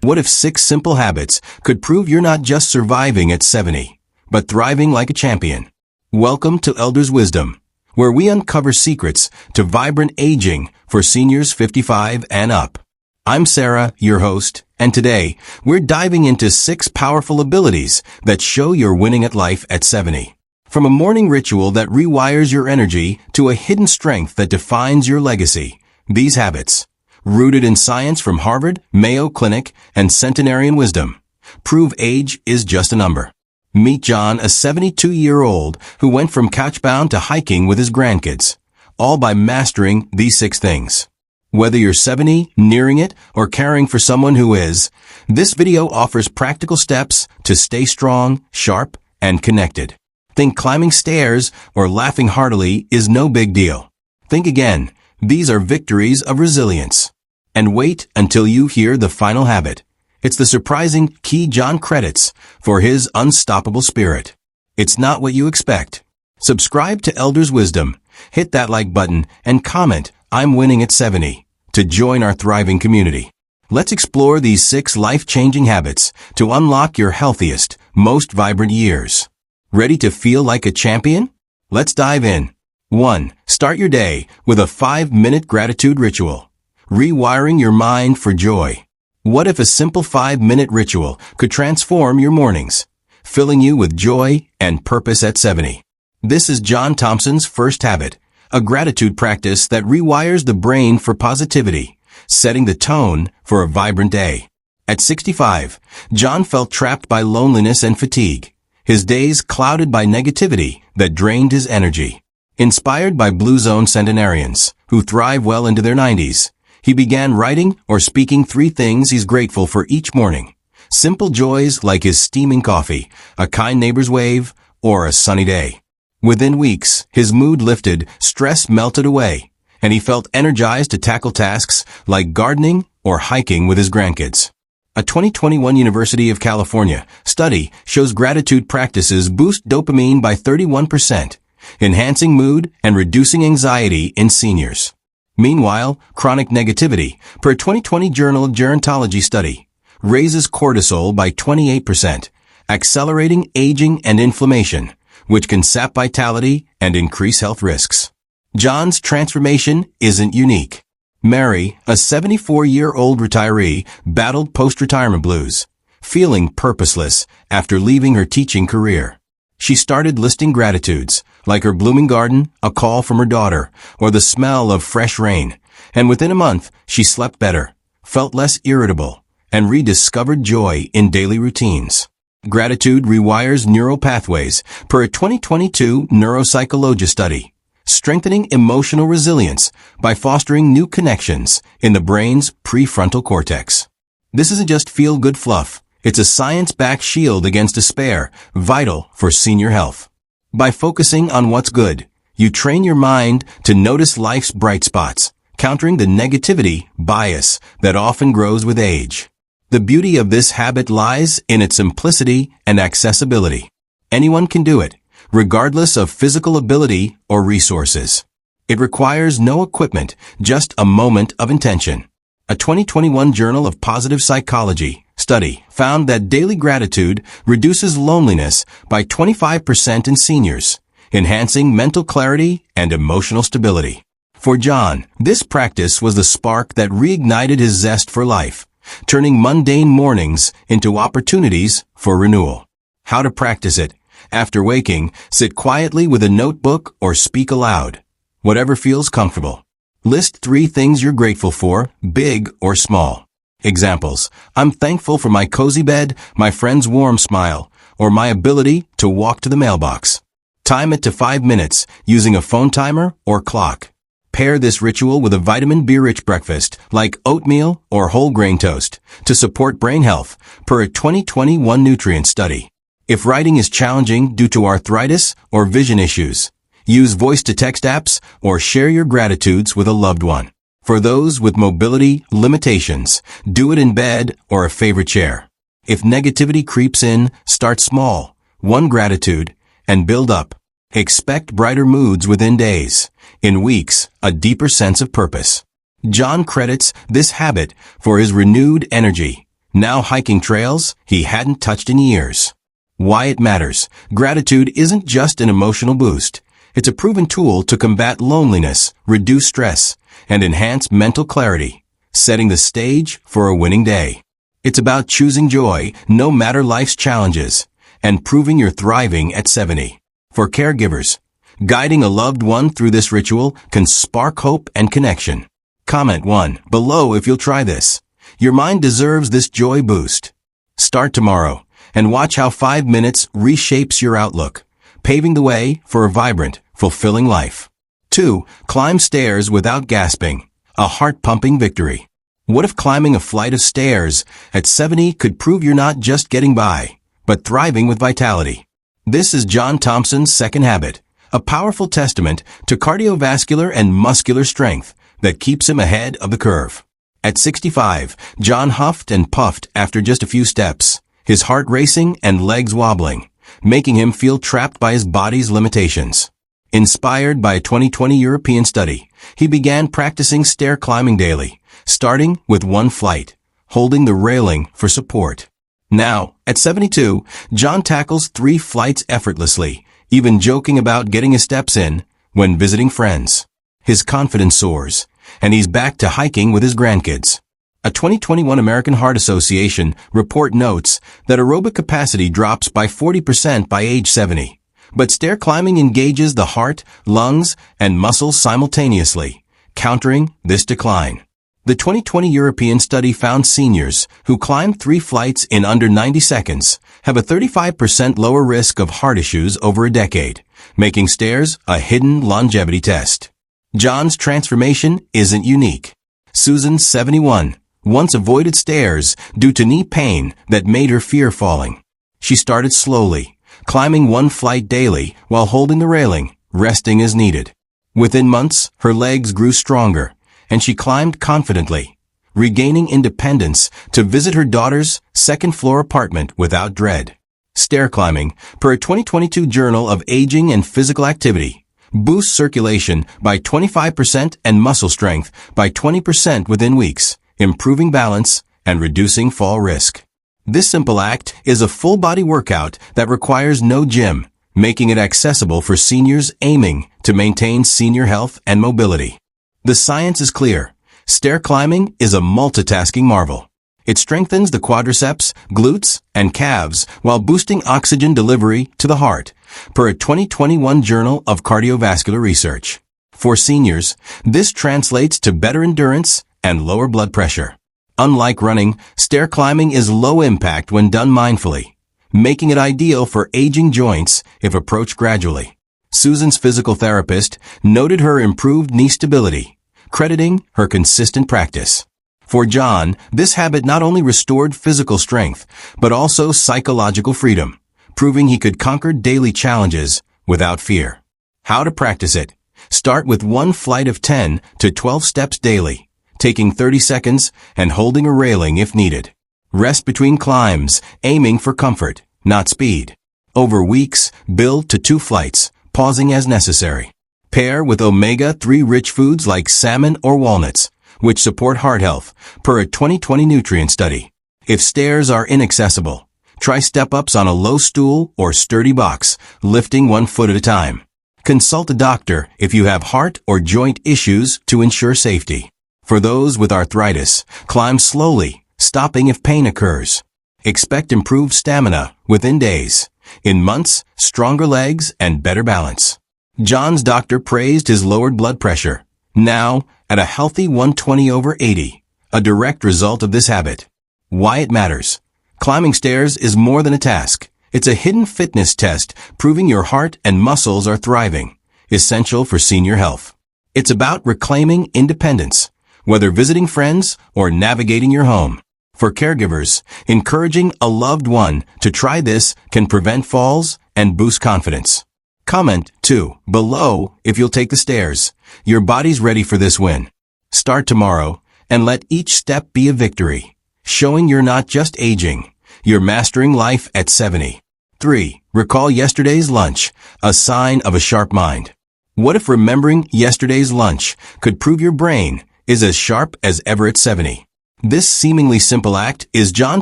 What if 6 simple habits could prove you're not just surviving at 70, but thriving like a champion? Welcome to Elders Wisdom, where we uncover secrets to vibrant aging for seniors 55 and up. I'm Sarah, your host, and today we're diving into 6 powerful abilities that show you're winning at life at 70. From a morning ritual that rewires your energy to a hidden strength that defines your legacy, these habits, rooted in science from Harvard, Mayo Clinic, and centenarian wisdom, prove age is just a number. Meet John, a 72-year-old who went from couchbound to hiking with his grandkids, all by mastering these 6 things. Whether you're 70, nearing it, or caring for someone who is, this video offers practical steps to stay strong, sharp, and connected. Think climbing stairs or laughing heartily is no big deal. Think again. These are victories of resilience. And wait until you hear the final habit. It's the surprising key John credits for his unstoppable spirit. It's not what you expect. Subscribe to Elders Wisdom, hit that like button, and comment, "I'm winning at 70, to join our thriving community. Let's explore these 6 life-changing habits to unlock your healthiest, most vibrant years. Ready to feel like a champion? Let's dive in. 1. Start your day with a 5-minute gratitude ritual. Rewiring your mind for joy. What if a simple 5-minute ritual could transform your mornings, filling you with joy and purpose at 70? This is John Thompson's first habit, a gratitude practice that rewires the brain for positivity, setting the tone for a vibrant day. At 65, John felt trapped by loneliness and fatigue, his days clouded by negativity that drained his energy. Inspired by Blue Zone centenarians, who thrive well into their 90s, he began writing or speaking 3 things he's grateful for each morning. Simple joys like his steaming coffee, a kind neighbor's wave, or a sunny day. Within weeks, his mood lifted, stress melted away, and he felt energized to tackle tasks like gardening or hiking with his grandkids. A 2021 University of California study shows gratitude practices boost dopamine by 31%, enhancing mood and reducing anxiety in seniors. Meanwhile, chronic negativity, per 2020 Journal of Gerontology study, raises cortisol by 28%, accelerating aging and inflammation, which can sap vitality and increase health risks. John's transformation isn't unique. Mary, a 74-year-old retiree, battled post-retirement blues, feeling purposeless after leaving her teaching career. She started listing gratitudes, like her blooming garden, a call from her daughter, or the smell of fresh rain, and within a month, she slept better, felt less irritable, and rediscovered joy in daily routines. Gratitude rewires neural pathways, per a 2022 neuropsychology study, strengthening emotional resilience by fostering new connections in the brain's prefrontal cortex. This isn't just feel-good fluff. It's a science-backed shield against despair, vital for senior health. By focusing on what's good, you train your mind to notice life's bright spots, countering the negativity bias that often grows with age. The beauty of this habit lies in its simplicity and accessibility. Anyone can do it, regardless of physical ability or resources. It requires no equipment, just a moment of intention. A 2021 Journal of Positive Psychology study found that daily gratitude reduces loneliness by 25% in seniors, enhancing mental clarity and emotional stability. For John, this practice was the spark that reignited his zest for life, turning mundane mornings into opportunities for renewal. How to practice it? After waking, sit quietly with a notebook or speak aloud, whatever feels comfortable. List 3 things you're grateful for, big or small. Examples: I'm thankful for my cozy bed, my friend's warm smile, or my ability to walk to the mailbox. Time it to 5 minutes using a phone timer or clock. Pair this ritual with a vitamin B-rich breakfast like oatmeal or whole grain toast to support brain health, per a 2021 nutrient study. If writing is challenging due to arthritis or vision issues, use voice-to-text apps or share your gratitudes with a loved one. For those with mobility limitations, do it in bed or a favorite chair. If negativity creeps in, start small, 1 gratitude, and build up. Expect brighter moods within days. In weeks, a deeper sense of purpose. John credits this habit for his renewed energy, now hiking trails he hadn't touched in years. Why it matters. Gratitude isn't just an emotional boost. It's a proven tool to combat loneliness, reduce stress, and enhance mental clarity, setting the stage for a winning day. It's about choosing joy no matter life's challenges and proving you're thriving at 70. For caregivers, guiding a loved one through this ritual can spark hope and connection. Comment 1 below if you'll try this. Your mind deserves this joy boost. Start tomorrow and watch how 5 minutes reshapes your outlook, paving the way for a vibrant, fulfilling life. 2. Climb stairs without gasping. A heart-pumping victory. What if climbing a flight of stairs at 70 could prove you're not just getting by, but thriving with vitality? This is John Thompson's second habit, a powerful testament to cardiovascular and muscular strength that keeps him ahead of the curve. At 65, John huffed and puffed after just a few steps, his heart racing and legs wobbling, making him feel trapped by his body's limitations. Inspired by a 2020 European study, he began practicing stair climbing daily, starting with 1 flight, holding the railing for support. Now, at 72, John tackles 3 flights effortlessly, even joking about getting his steps in when visiting friends. His confidence soars, and he's back to hiking with his grandkids. A 2021 American Heart Association report notes that aerobic capacity drops by 40% by age 70. But stair climbing engages the heart, lungs, and muscles simultaneously, countering this decline. The 2020 European study found seniors who climb 3 flights in under 90 seconds have a 35% lower risk of heart issues over a decade, making stairs a hidden longevity test. John's transformation isn't unique. Susan, 71, once avoided stairs due to knee pain that made her fear falling. She started slowly, climbing 1 flight daily while holding the railing, resting as needed. Within months, her legs grew stronger, and she climbed confidently, regaining independence to visit her daughter's second-floor apartment without dread. Stair climbing, per a 2022 Journal of Aging and Physical Activity, boosts circulation by 25% and muscle strength by 20% within weeks, improving balance and reducing fall risk. This simple act is a full-body workout that requires no gym, making it accessible for seniors aiming to maintain senior health and mobility. The science is clear. Stair climbing is a multitasking marvel. It strengthens the quadriceps, glutes, and calves while boosting oxygen delivery to the heart, per a 2021 Journal of Cardiovascular Research. For seniors, this translates to better endurance and lower blood pressure. Unlike running, stair climbing is low impact when done mindfully, making it ideal for aging joints if approached gradually. Susan's physical therapist noted her improved knee stability, crediting her consistent practice. For John, this habit not only restored physical strength, but also psychological freedom, proving he could conquer daily challenges without fear. How to practice it? Start with 1 flight of 10 to 12 steps daily, taking 30 seconds and holding a railing if needed. Rest between climbs, aiming for comfort, not speed. Over weeks, build to 2 flights, pausing as necessary. Pair with omega-3 rich foods like salmon or walnuts, which support heart health, per a 2020 nutrient study. If stairs are inaccessible, try step-ups on a low stool or sturdy box, lifting 1 foot at a time. Consult a doctor if you have heart or joint issues to ensure safety. For those with arthritis, climb slowly, stopping if pain occurs. Expect improved stamina within days. In months, stronger legs and better balance. John's doctor praised his lowered blood pressure, now at a healthy 120/80, a direct result of this habit. Why it matters. Climbing stairs is more than a task. It's a hidden fitness test proving your heart and muscles are thriving, essential for senior health. It's about reclaiming independence, whether visiting friends or navigating your home. For caregivers, encouraging a loved one to try this can prevent falls and boost confidence. Comment 2 below if you'll take the stairs. Your body's ready for this win. Start tomorrow and let each step be a victory, showing you're not just aging, you're mastering life at 70. 3. Recall yesterday's lunch, a sign of a sharp mind. What if remembering yesterday's lunch could prove your brain is as sharp as ever at 70? This seemingly simple act is John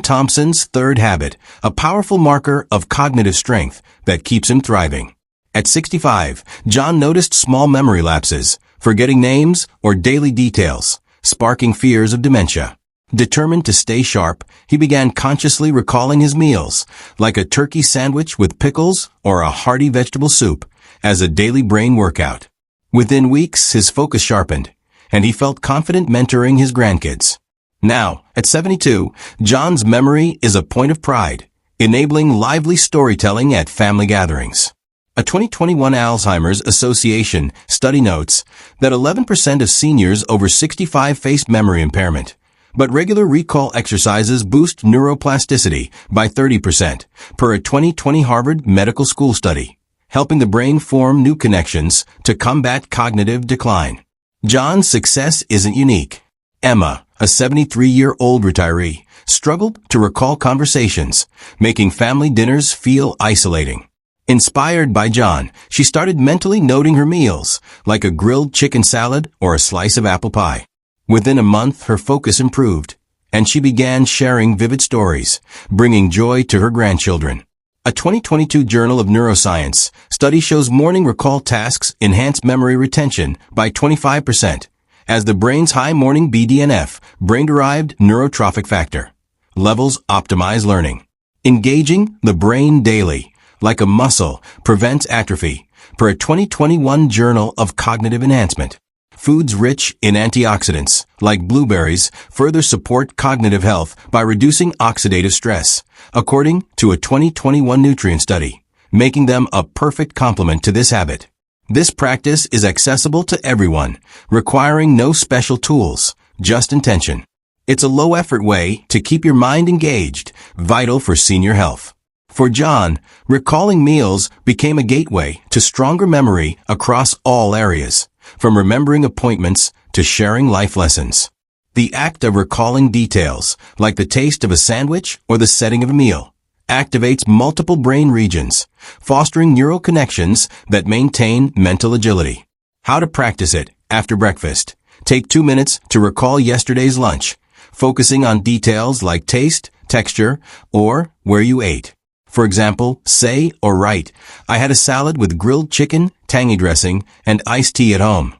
Thompson's third habit, a powerful marker of cognitive strength that keeps him thriving. At 65, John noticed small memory lapses, forgetting names or daily details, sparking fears of dementia. Determined to stay sharp, he began consciously recalling his meals, like a turkey sandwich with pickles or a hearty vegetable soup, as a daily brain workout. Within weeks, his focus sharpened, and he felt confident mentoring his grandkids. Now, at 72, John's memory is a point of pride, enabling lively storytelling at family gatherings. A 2021 Alzheimer's Association study notes that 11% of seniors over 65 faced memory impairment, but regular recall exercises boost neuroplasticity by 30%, per a 2020 Harvard Medical School study, helping the brain form new connections to combat cognitive decline. John's success isn't unique. Emma, a 73-year-old retiree, struggled to recall conversations, making family dinners feel isolating. Inspired by John, she started mentally noting her meals, like a grilled chicken salad or a slice of apple pie. Within a month, her focus improved, and she began sharing vivid stories, bringing joy to her grandchildren. A 2022 Journal of Neuroscience study shows morning recall tasks enhance memory retention by 25%, as the brain's high morning BDNF, brain-derived neurotrophic factor, levels optimize learning. Engaging the brain daily, like a muscle, prevents atrophy, per a 2021 Journal of Cognitive Enhancement. Foods rich in antioxidants, like blueberries, further support cognitive health by reducing oxidative stress, according to a 2021 nutrient study, making them a perfect complement to this habit. This practice is accessible to everyone, requiring no special tools, just intention. It's a low-effort way to keep your mind engaged, vital for senior health. For John, recalling meals became a gateway to stronger memory across all areas, from remembering appointments to sharing life lessons. The act of recalling details, like the taste of a sandwich or the setting of a meal, activates multiple brain regions, fostering neural connections that maintain mental agility. How to practice it after breakfast. Take 2 minutes to recall yesterday's lunch, focusing on details like taste, texture, or where you ate. For example, say or write, "I had a salad with grilled chicken, tangy dressing, and iced tea at home."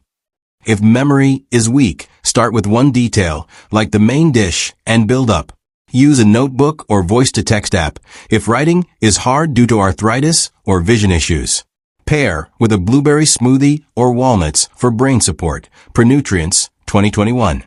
If memory is weak, start with one detail, like the main dish, and build up. Use a notebook or voice-to-text app if writing is hard due to arthritis or vision issues. Pair with a blueberry smoothie or walnuts for brain support, per Nutrients, 2021.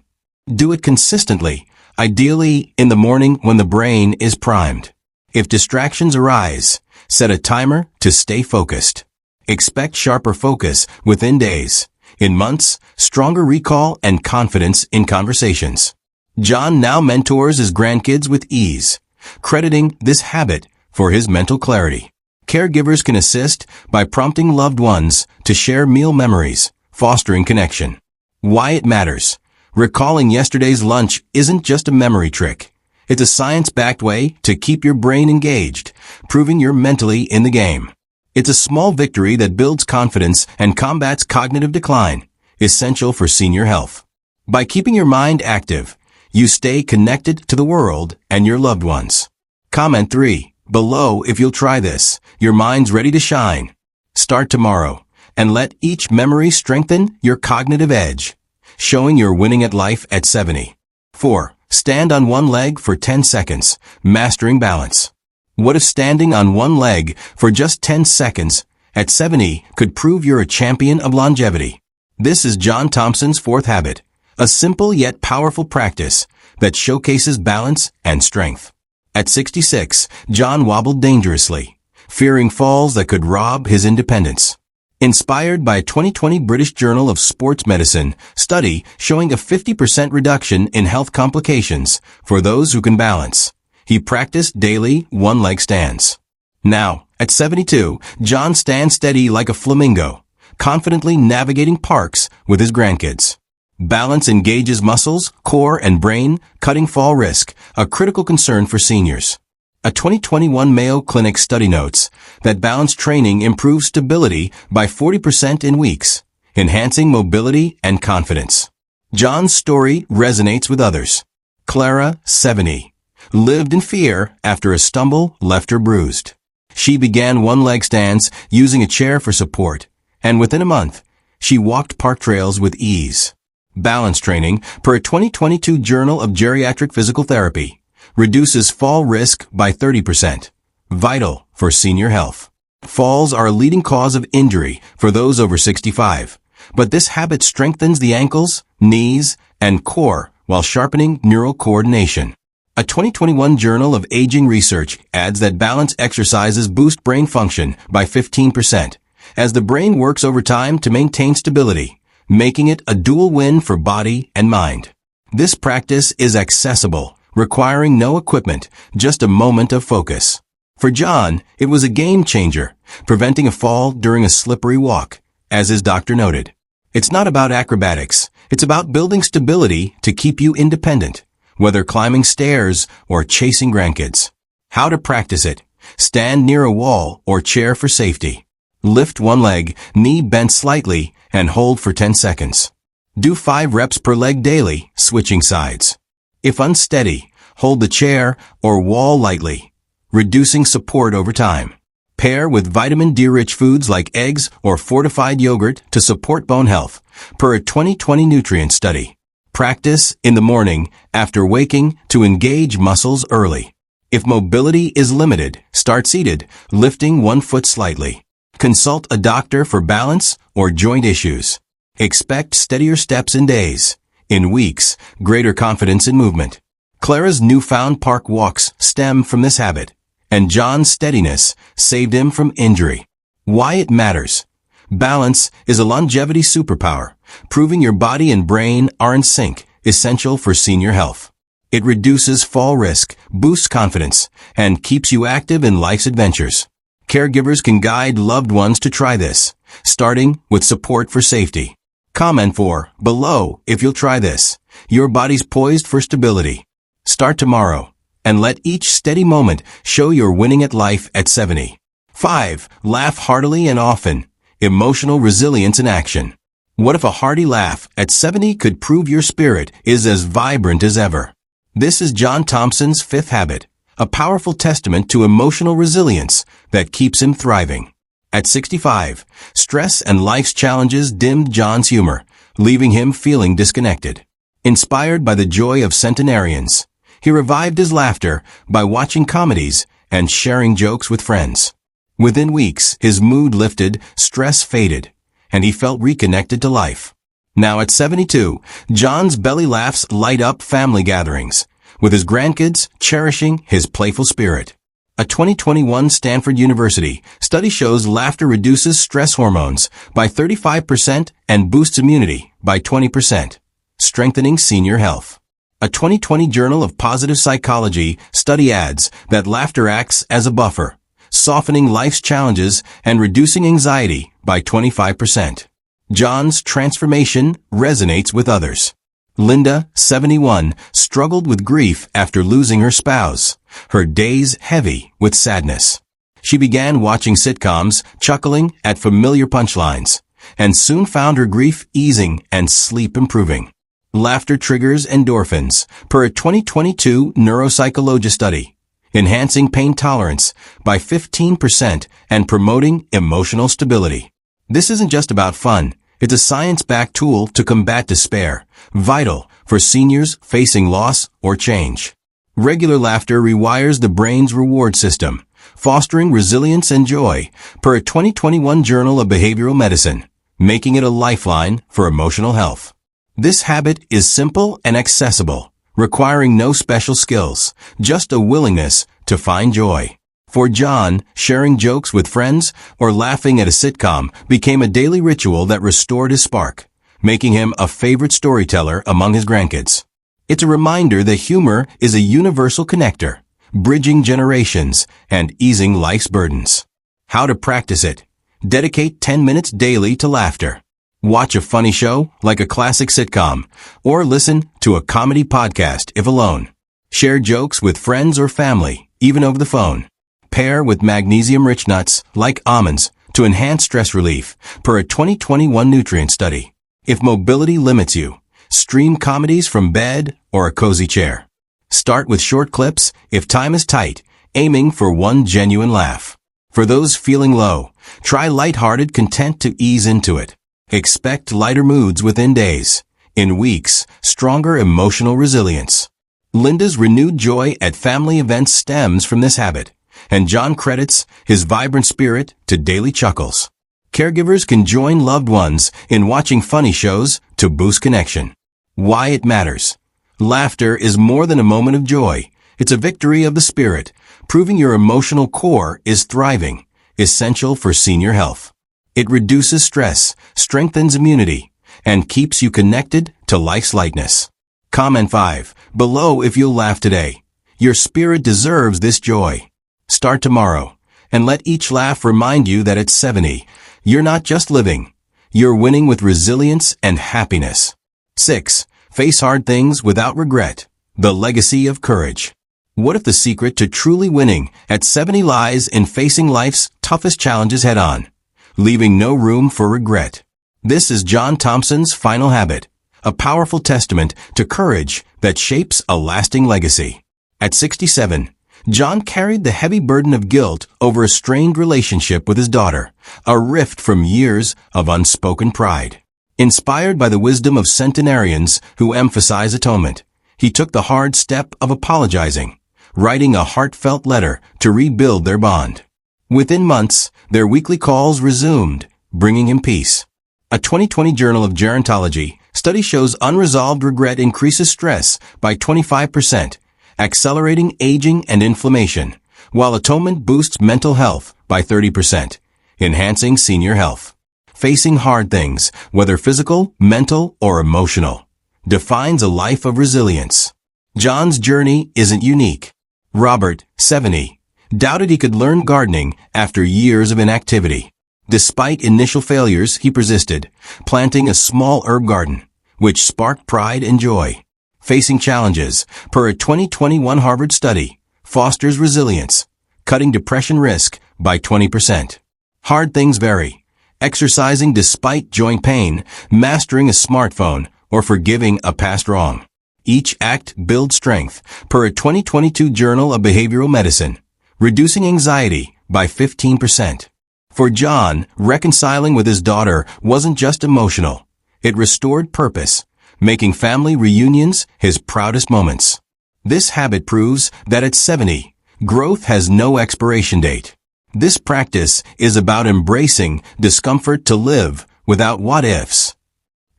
Do it consistently, ideally in the morning when the brain is primed. If distractions arise, set a timer to stay focused. Expect sharper focus within days. In months, stronger recall and confidence in conversations. John now mentors his grandkids with ease, crediting this habit for his mental clarity. Caregivers can assist by prompting loved ones to share meal memories, fostering connection. Why it matters. Recalling yesterday's lunch isn't just a memory trick. It's a science-backed way to keep your brain engaged, proving you're mentally in the game. It's a small victory that builds confidence and combats cognitive decline, essential for senior health. By keeping your mind active, you stay connected to the world and your loved ones. Comment 3 below if you'll try this. Your mind's ready to shine. Start tomorrow and let each memory strengthen your cognitive edge, showing you're winning at life at 70. 4. Stand on one leg for 10 seconds, mastering balance. What if standing on one leg for just 10 seconds at 70 could prove you're a champion of longevity? This is John Thompson's fourth habit, a simple yet powerful practice that showcases balance and strength. At 66, John wobbled dangerously, fearing falls that could rob his independence. Inspired by a 2020 British Journal of Sports Medicine study showing a 50% reduction in health complications for those who can balance, he practiced daily one-leg stands. Now, at 72, John stands steady like a flamingo, confidently navigating parks with his grandkids. Balance engages muscles, core, and brain, cutting fall risk, a critical concern for seniors. A 2021 Mayo Clinic study notes that balance training improves stability by 40% in weeks, enhancing mobility and confidence. John's story resonates with others. Clara, 70, lived in fear after a stumble left her bruised. She began one-leg stands using a chair for support, and within a month, she walked park trails with ease. Balance training, per a 2022 Journal of Geriatric Physical Therapy, reduces fall risk by 30%. Vital for senior health. Falls are a leading cause of injury for those over 65, but this habit strengthens the ankles, knees, and core while sharpening neural coordination. A 2021 Journal of Aging Research adds that balance exercises boost brain function by 15%, as the brain works over time to maintain stability, making it a dual win for body and mind. This practice is accessible, requiring no equipment, just a moment of focus. For John, it was a game changer, preventing a fall during a slippery walk, as his doctor noted. It's not about acrobatics, it's about building stability to keep you independent, whether climbing stairs or chasing grandkids. How to practice it. Stand near a wall or chair for safety. Lift one leg, knee bent slightly, and hold for 10 seconds. Do 5 reps per leg daily, switching sides. If unsteady, hold the chair or wall lightly, reducing support over time. Pair with vitamin D-rich foods like eggs or fortified yogurt to support bone health, per a 2020 nutrient study. Practice in the morning after waking to engage muscles early. If mobility is limited, start seated, lifting one foot slightly. Consult a doctor for balance or joint issues. Expect steadier steps in days. In weeks, greater confidence in movement. Clara's newfound park walks stem from this habit, and John's steadiness saved him from injury. Why it matters. Balance is a longevity superpower, proving your body and brain are in sync, essential for senior health. It reduces fall risk, boosts confidence, and keeps you active in life's adventures. Caregivers can guide loved ones to try this, starting with support for safety. Comment below if you'll try this. Your body's poised for stability. Start tomorrow, and let each steady moment show you're winning at life at 70. 5. Laugh heartily and often. Emotional resilience in action. What if a hearty laugh at 70 could prove your spirit is as vibrant as ever? This is John Thompson's fifth habit, a powerful testament to emotional resilience that keeps him thriving. At 65, stress and life's challenges dimmed John's humor, leaving him feeling disconnected. Inspired by the joy of centenarians, he revived his laughter by watching comedies and sharing jokes with friends. Within weeks, his mood lifted, stress faded, and he felt reconnected to life. Now at 72, John's belly laughs light up family gatherings, with his grandkids cherishing his playful spirit. A 2021 Stanford University study shows laughter reduces stress hormones by 35% and boosts immunity by 20%, strengthening senior health. A 2020 Journal of Positive Psychology study adds that laughter acts as a buffer, softening life's challenges and reducing anxiety by 25%. John's transformation resonates with others. Linda, 71, struggled with grief after losing her spouse, her days heavy with sadness. She began watching sitcoms, chuckling at familiar punchlines, and soon found her grief easing and sleep improving. Laughter triggers endorphins, per a 2022 neuropsychology study, enhancing pain tolerance by 15% and promoting emotional stability. This isn't just about fun. It's a science-backed tool to combat despair, vital for seniors facing loss or change. Regular laughter rewires the brain's reward system, fostering resilience and joy, per a 2021 Journal of Behavioral Medicine, making it a lifeline for emotional health. This habit is simple and accessible, requiring no special skills, just a willingness to find joy. For John, sharing jokes with friends or laughing at a sitcom became a daily ritual that restored his spark, making him a favorite storyteller among his grandkids. It's a reminder that humor is a universal connector, bridging generations and easing life's burdens. How to practice it. Dedicate 10 minutes daily to laughter. Watch a funny show like a classic sitcom, or listen to a comedy podcast if alone. Share jokes with friends or family, even over the phone. Pair with magnesium-rich nuts, like almonds, to enhance stress relief, per a 2021 nutrient study. If mobility limits you, stream comedies from bed or a cozy chair. Start with short clips if time is tight, aiming for one genuine laugh. For those feeling low, try lighthearted content to ease into it. Expect lighter moods within days. In weeks, stronger emotional resilience. Linda's renewed joy at family events stems from this habit, and John credits his vibrant spirit to daily chuckles. Caregivers can join loved ones in watching funny shows to boost connection. Why it matters. Laughter is more than a moment of joy. It's a victory of the spirit, proving your emotional core is thriving, essential for senior health. It reduces stress, strengthens immunity, and keeps you connected to life's lightness. Comment 5 below if you'll laugh today. Your spirit deserves this joy. Start tomorrow, and let each laugh remind you that at 70, you're not just living. You're winning with resilience and happiness. 6. Face hard things without regret. The legacy of courage. What if the secret to truly winning at 70 lies in facing life's toughest challenges head-on, leaving no room for regret? This is John Thompson's Final Habit, a powerful testament to courage that shapes a lasting legacy. At 67, John carried the heavy burden of guilt over a strained relationship with his daughter, a rift from years of unspoken pride. Inspired by the wisdom of centenarians who emphasize atonement, he took the hard step of apologizing, writing a heartfelt letter to rebuild their bond. Within months, their weekly calls resumed, bringing him peace. A 2020 Journal of Gerontology study shows unresolved regret increases stress by 25%, accelerating aging and inflammation, while atonement boosts mental health by 30%, enhancing senior health. Facing hard things, whether physical, mental, or emotional, defines a life of resilience. John's journey isn't unique. Robert, 70, doubted he could learn gardening after years of inactivity. Despite initial failures, he persisted, planting a small herb garden, which sparked pride and joy. Facing challenges, per a 2021 Harvard study, fosters resilience, cutting depression risk by 20%. Hard things vary. Exercising despite joint pain, mastering a smartphone, or forgiving a past wrong. Each act builds strength, per a 2022 Journal of Behavioral Medicine, reducing anxiety by 15%. For John, reconciling with his daughter wasn't just emotional. It restored purpose, making family reunions his proudest moments. This habit proves that at 70, growth has no expiration date. This practice is about embracing discomfort to live without what-ifs.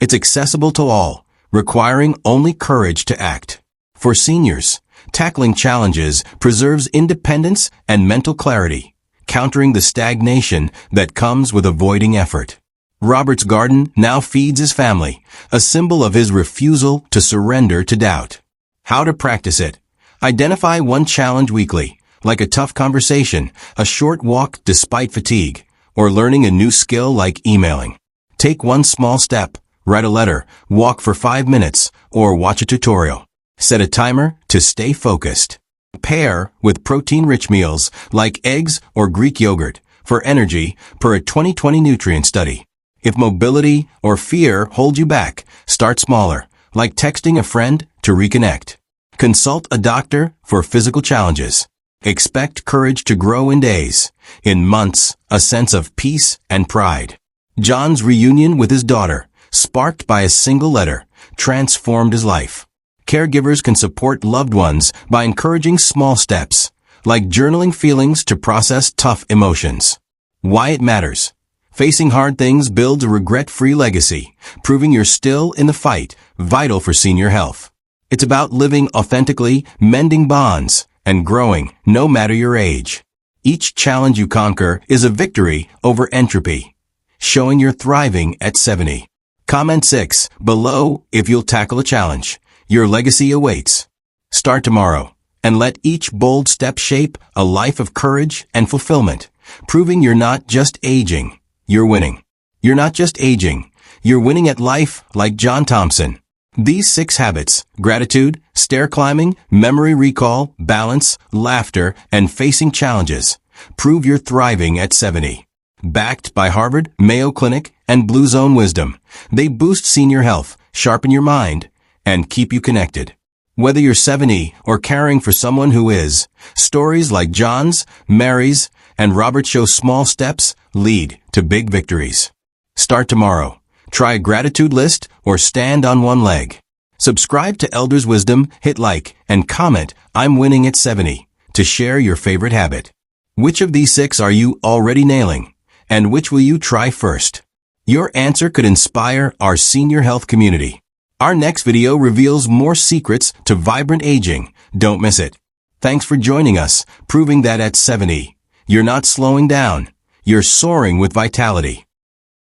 It's accessible to all, requiring only courage to act. For seniors, tackling challenges preserves independence and mental clarity, countering the stagnation that comes with avoiding effort. Robert's garden now feeds his family, a symbol of his refusal to surrender to doubt. How to practice it. Identify one challenge weekly, like a tough conversation, a short walk despite fatigue, or learning a new skill like emailing. Take one small step, write a letter, walk for 5 minutes, or watch a tutorial. Set a timer to stay focused. Pair with protein-rich meals like eggs or Greek yogurt for energy, per a 2020 nutrient study. If mobility or fear hold you back, start smaller, like texting a friend to reconnect. Consult a doctor for physical challenges. Expect courage to grow in days, in months, a sense of peace and pride. John's reunion with his daughter, sparked by a single letter, transformed his life. Caregivers can support loved ones by encouraging small steps, like journaling feelings to process tough emotions. Why it matters. Facing hard things builds a regret-free legacy, proving you're still in the fight, vital for senior health. It's about living authentically, mending bonds, and growing, no matter your age. Each challenge you conquer is a victory over entropy, showing you're thriving at 70. Comment 6 below if you'll tackle a challenge. Your legacy awaits. Start tomorrow, and let each bold step shape a life of courage and fulfillment, proving you're not just aging, you're winning. You're not just aging, you're winning at life like John Thompson. These 6 habits, gratitude, stair climbing, memory recall, balance, laughter, and facing challenges, prove you're thriving at 70. Backed by Harvard, Mayo Clinic, and Blue Zone Wisdom, they boost senior health, sharpen your mind, and keep you connected. Whether you're 70 or caring for someone who is, stories like John's, Mary's, and Robert show small steps lead to big victories. Start tomorrow. Try a gratitude list or stand on one leg. Subscribe to Elders Wisdom, hit like, and comment, "I'm winning at 70," to share your favorite habit. Which of these 6 are you already nailing? And which will you try first? Your answer could inspire our senior health community. Our next video reveals more secrets to vibrant aging. Don't miss it. Thanks for joining us, proving that at 70, you're not slowing down. You're soaring with vitality.